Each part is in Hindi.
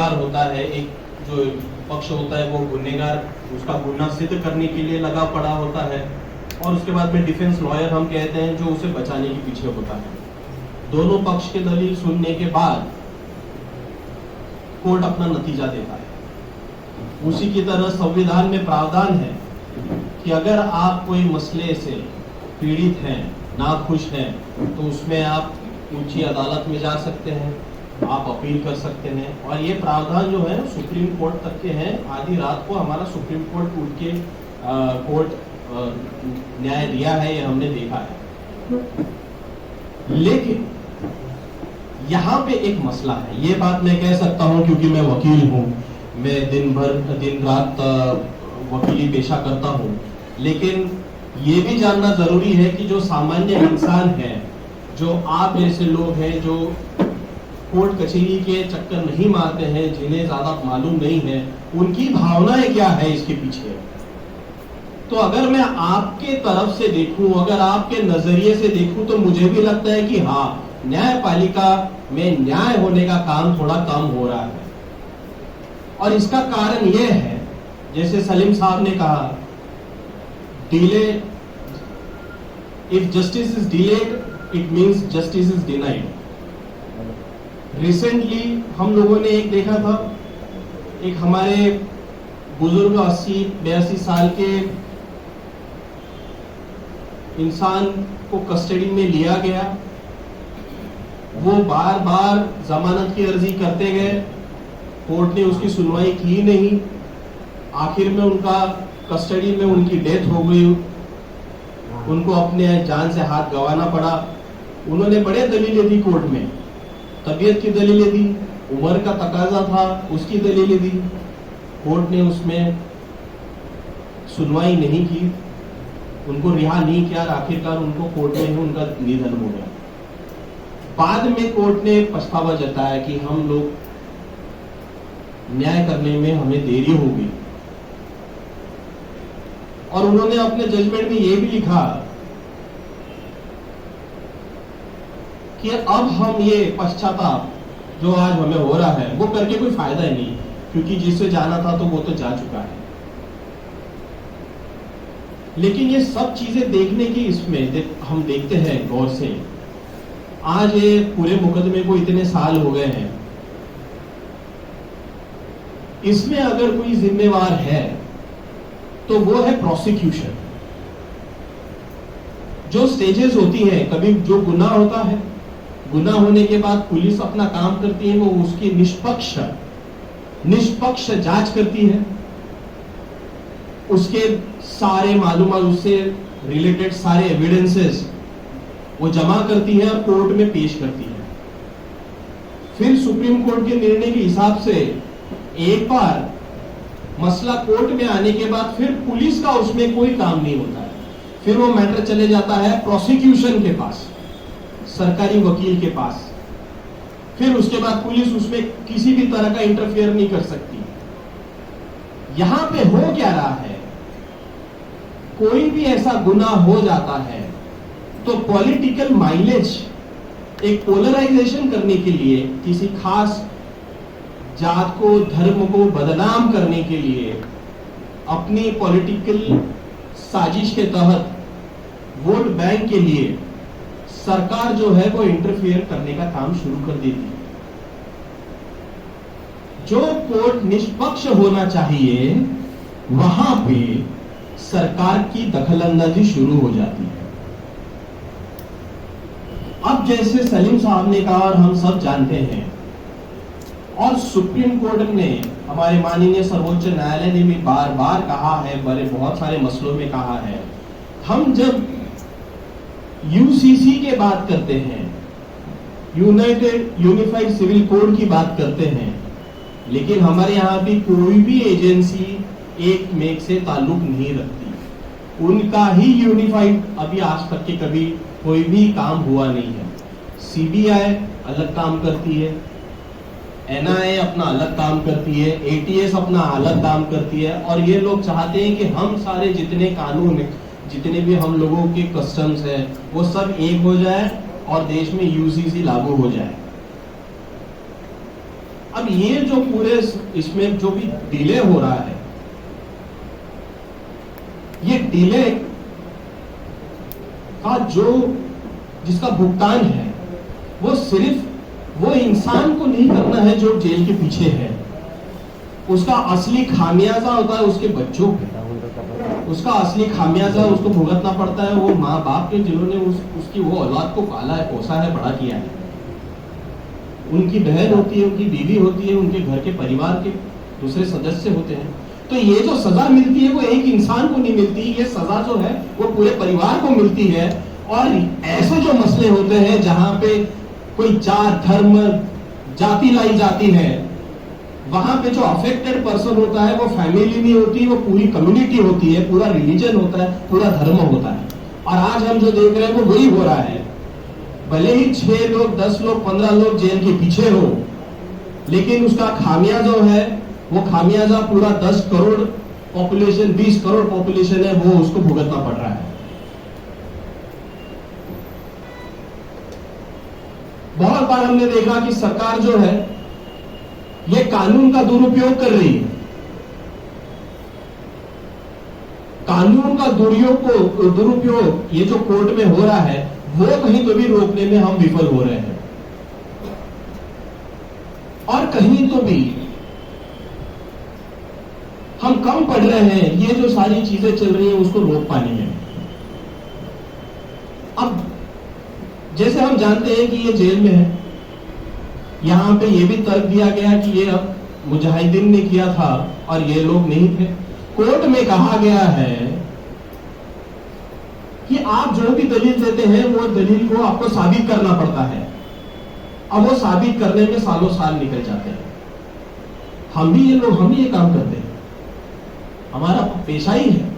गुनहगार होता है, एक जो पक्ष होता है वो गुनहगार उसका गुनाह सिद्ध करने के लिए लगा पड़ा होता है, और उसके बाद में डिफेंस लॉयर हम कहते हैं जो उसे बचाने के पीछे होता है। दोनों पक्ष के दलील सुनने के बाद कोर्ट अपना नतीजा देता है। उसी की तरह संविधान में प्रावधान है कि अगर आप कोई मसले से पीड़ित हैं, नाखुश हैं, तो उसमें आप ऊंची अदालत में जा सकते हैं, आप अपील कर सकते हैं। और ये प्रावधान जो है सुप्रीम कोर्ट तक के हैं। आधी रात को हमारा सुप्रीम कोर्ट उठ के न्याय दिया है, ये हमने देखा है। लेकिन यहाँ पे एक मसला है, ये बात मैं कह सकता हूँ क्योंकि मैं वकील हूँ, मैं दिन रात वकीली पेशा करता हूँ। लेकिन ये भी जानना जरूरी है कि जो सामान्य इंसान है, जो आप जैसे लोग हैं जो कोर्ट कचहरी के चक्कर नहीं मारते हैं, जिन्हें ज्यादा मालूम नहीं है, उनकी भावनाएं क्या है इसके पीछे। तो अगर मैं आपके तरफ से देखूं, अगर आपके नजरिए से देखूं, तो मुझे भी लगता है कि हाँ, न्यायपालिका में न्याय होने का काम थोड़ा कम हो रहा है। और इसका कारण यह है, जैसे सलीम साहब ने कहा, delay, if justice is delayed it means justice is denied. Recently हम लोगों ने एक देखा था, एक हमारे बुजुर्ग 80-82 साल के इंसान को कस्टडी में लिया गया। वो बार बार जमानत की अर्जी करते गए, कोर्ट ने उसकी सुनवाई की नहीं। आखिर में उनका कस्टडी में उनकी डेथ हो गई, उनको अपने जान से हाथ गंवाना पड़ा। उन्होंने बड़े दलीलें दी कोर्ट में, तबीयत की दलीलें दी, उम्र का तकाजा था उसकी दलीलें दी। कोर्ट ने उसमें सुनवाई नहीं की, उनको रिहा नहीं किया। आखिरकार उनको कोर्ट में ही उनका निधन हो गया। बाद में कोर्ट ने पछतावा जताया कि हम लोग न्याय करने में हमें देरी हो गई। और उन्होंने अपने जजमेंट में यह भी लिखा कि अब हम ये पश्चाताप जो आज हमें हो रहा है वो करके कोई फायदा ही नहीं, क्योंकि जिससे जाना था तो वो तो जा चुका है। लेकिन ये सब चीजें देखने की इसमें हम देखते हैं गौर से, आज ये पूरे मुकदमे को इतने साल हो गए हैं, इसमें अगर कोई जिम्मेवार है तो वो है प्रोसिक्यूशन। जो स्टेजेस होती है, कभी जो गुनाह होता है, गुनाह होने के बाद पुलिस अपना काम करती है, वो उसकी निष्पक्ष जांच करती है, उसके सारे मालूमात, उससे रिलेटेड सारे एविडेंसेस वो जमा करती है और कोर्ट में पेश करती है। फिर सुप्रीम कोर्ट के निर्णय के हिसाब से एक बार मसला कोर्ट में आने के बाद फिर पुलिस का उसमें कोई काम नहीं होता है। फिर वो मैटर चले जाता है प्रोसिक्यूशन के पास, सरकारी वकील के पास। फिर उसके बाद पुलिस उसमें किसी भी तरह का इंटरफेयर नहीं कर सकती। यहां पे हो क्या रहा है, कोई भी ऐसा गुनाह हो जाता है तो पॉलिटिकल माइलेज, एक पोलराइजेशन करने के लिए, किसी खास जात को, धर्म को बदनाम करने के लिए, अपनी पॉलिटिकल साजिश के तहत वोट बैंक के लिए सरकार जो है वो इंटरफेयर करने का काम शुरू कर देती है। जो कोर्ट निष्पक्ष होना चाहिए वहां पे सरकार की दखलंदाजी शुरू हो जाती है। अब जैसे सलीम साहब ने कहा और हम सब जानते हैं, और सुप्रीम कोर्ट ने, हमारे माननीय सर्वोच्च न्यायालय ने भी बार बार कहा है, बहुत सारे मसलों में कहा है, हम जब यूसीसी के बात करते हैं, यूनिफाइड सिविल कोड की बात करते हैं, लेकिन हमारे यहाँ भी कोई भी एजेंसी एक मेक से ताल्लुक नहीं रखती। उनका ही यूनिफाइड अभी आज तक के कभी कोई भी काम हुआ नहीं है। सीबीआई अलग काम करती है, एनआईए अपना अलग काम करती है, एटीएस अपना अलग काम करती है, और ये लोग चाहते हैं कि हम सारे जितने कानून, जितने भी हम लोगों के कस्टम्स है, वो सब एक हो जाए और देश में यूसीसी लागू हो जाए। अब ये जो पूरे इसमें जो भी डिले हो रहा है, ये डिले का जो जिसका भुगतान है वो सिर्फ वो इंसान को नहीं करना है जो जेल के पीछे है, उसका असली खामियाजा होता है उसके बच्चों पे, उसका असली खामियाजा उसको भुगतना पड़ता है वो माँ बाप के जिन्होंने उसकी वो औलाद को पाला है, पोसा है, बड़ा किया है। उनकी बहन होती है, उनकी बीवी होती है, उनके घर के परिवार के दूसरे सदस्य होते हैं। तो ये जो सजा मिलती है वो एक इंसान को नहीं मिलती, ये सजा जो है वो पूरे परिवार को मिलती है। और ऐसे जो मसले होते हैं जहां पे कोई जात धर्म जाति लाई जाती है, वहां पे जो अफेक्टेड पर्सन होता है वो फैमिली नहीं होती, वो पूरी कम्युनिटी होती है, पूरा रिलीजन होता है, पूरा धर्म होता है। और आज हम जो देख रहे हैं वो वही हो रहा है। भले ही 6 लोग 10 लोग 15 लोग जेल के पीछे हो, लेकिन उसका खामियाजा जो है वो खामियाजा पूरा 10 करोड़ पॉपुलेशन 20 करोड़ पॉपुलेशन है वो उसको भुगतना पड़ रहा है। बहुत बार हमने देखा कि सरकार जो है ये कानून का दुरुपयोग कर रही है, कानून का दुरुपयोग ये जो कोर्ट में हो रहा है वो कहीं तो भी रोकने में हम विफल हो रहे हैं। और कहीं तो भी हम कम पढ़ रहे हैं ये जो सारी चीजें चल रही हैं उसको रोक पाने में। अब जैसे हम जानते हैं कि ये जेल में है, यहां पे ये भी तर्क दिया गया कि ये अब मुजाहिदीन ने किया था और ये लोग नहीं थे। कोर्ट में कहा गया है कि आप जो भी दलील देते हैं वो दलील को आपको साबित करना पड़ता है। अब वो साबित करने में सालों साल निकल जाते हैं। हम भी ये काम करते हैं, हमारा पेशा ही है,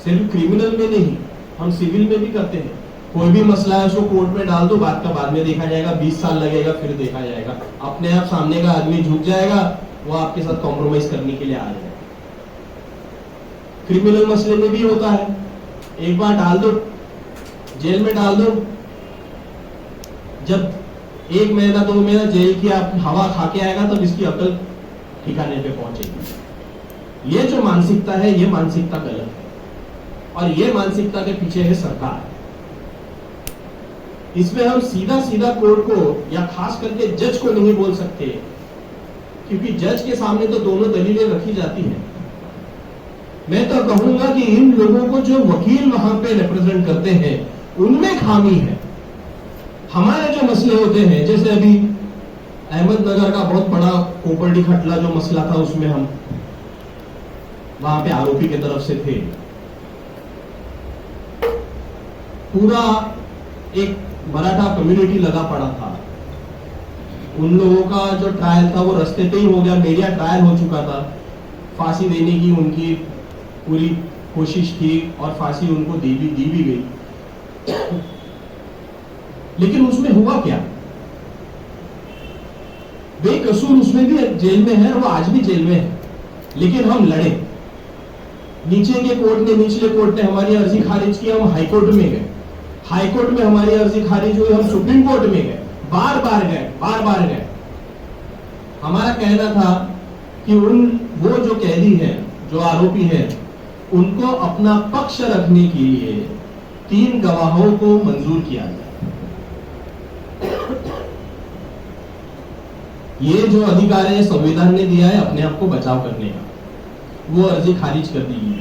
सिर्फ क्रिमिनल में नहीं, हम सिविल में भी करते हैं। कोई भी मसला है उसको कोर्ट में डाल दो, बात का बाद में देखा जाएगा, 20 साल लगेगा फिर देखा जाएगा, अपने आप सामने का आदमी झुक जाएगा, वो आपके साथ कॉम्प्रोमाइज करने के लिए आ जाएगा। क्रिमिनल मसले में भी होता है, एक बार डाल दो जेल में डाल दो, जब 1 महीना 2 महीना जेल की आप हवा खा के आएगा तब इसकी अकल ठिकाने पे पहुंचेगी। ये जो मानसिकता है ये मानसिकता गलत है और ये मानसिकता के पीछे है सरकार। इसमें हम सीधा कोर्ट को या खास करके जज को नहीं बोल सकते, क्योंकि जज के सामने तो दोनों दलीलें रखी जाती हैं। मैं तो कहूंगा कि इन लोगों को जो वकील वहां पे रिप्रेजेंट करते हैं उनमें खामी है। हमारे जो मसले होते हैं, जैसे अभी अहमदनगर का बहुत बड़ा कोपर्डी खटला जो मसला था, उसमें हम वहां पे आरोपी की तरफ से थे, पूरा एक मराठा कम्युनिटी लगा पड़ा था। उन लोगों का जो ट्रायल था वो रास्ते पे ही हो गया, मीडिया ट्रायल हो चुका था, फांसी देने की उनकी पूरी कोशिश थी और फांसी उनको दी भी गई। लेकिन उसमें हुआ क्या? बेकसूर उसमें भी जेल में है, वो आज भी जेल में है, लेकिन हम लड़े। नीचे के कोर्ट ने, निचले कोर्ट ने हमारी अर्जी खारिज की, हम हाई कोर्ट में गए, हाई कोर्ट में हमारी अर्जी खारिज हुई, हम सुप्रीम कोर्ट में गए, बार बार गए। हमारा कहना था कि वो जो कैदी है, जो आरोपी है, उनको अपना पक्ष रखने के लिए 3 गवाहों को मंजूर किया जाए। ये जो अधिकार है संविधान ने दिया है अपने आप को बचाव करने का, वो अर्जी खारिज कर दी गई।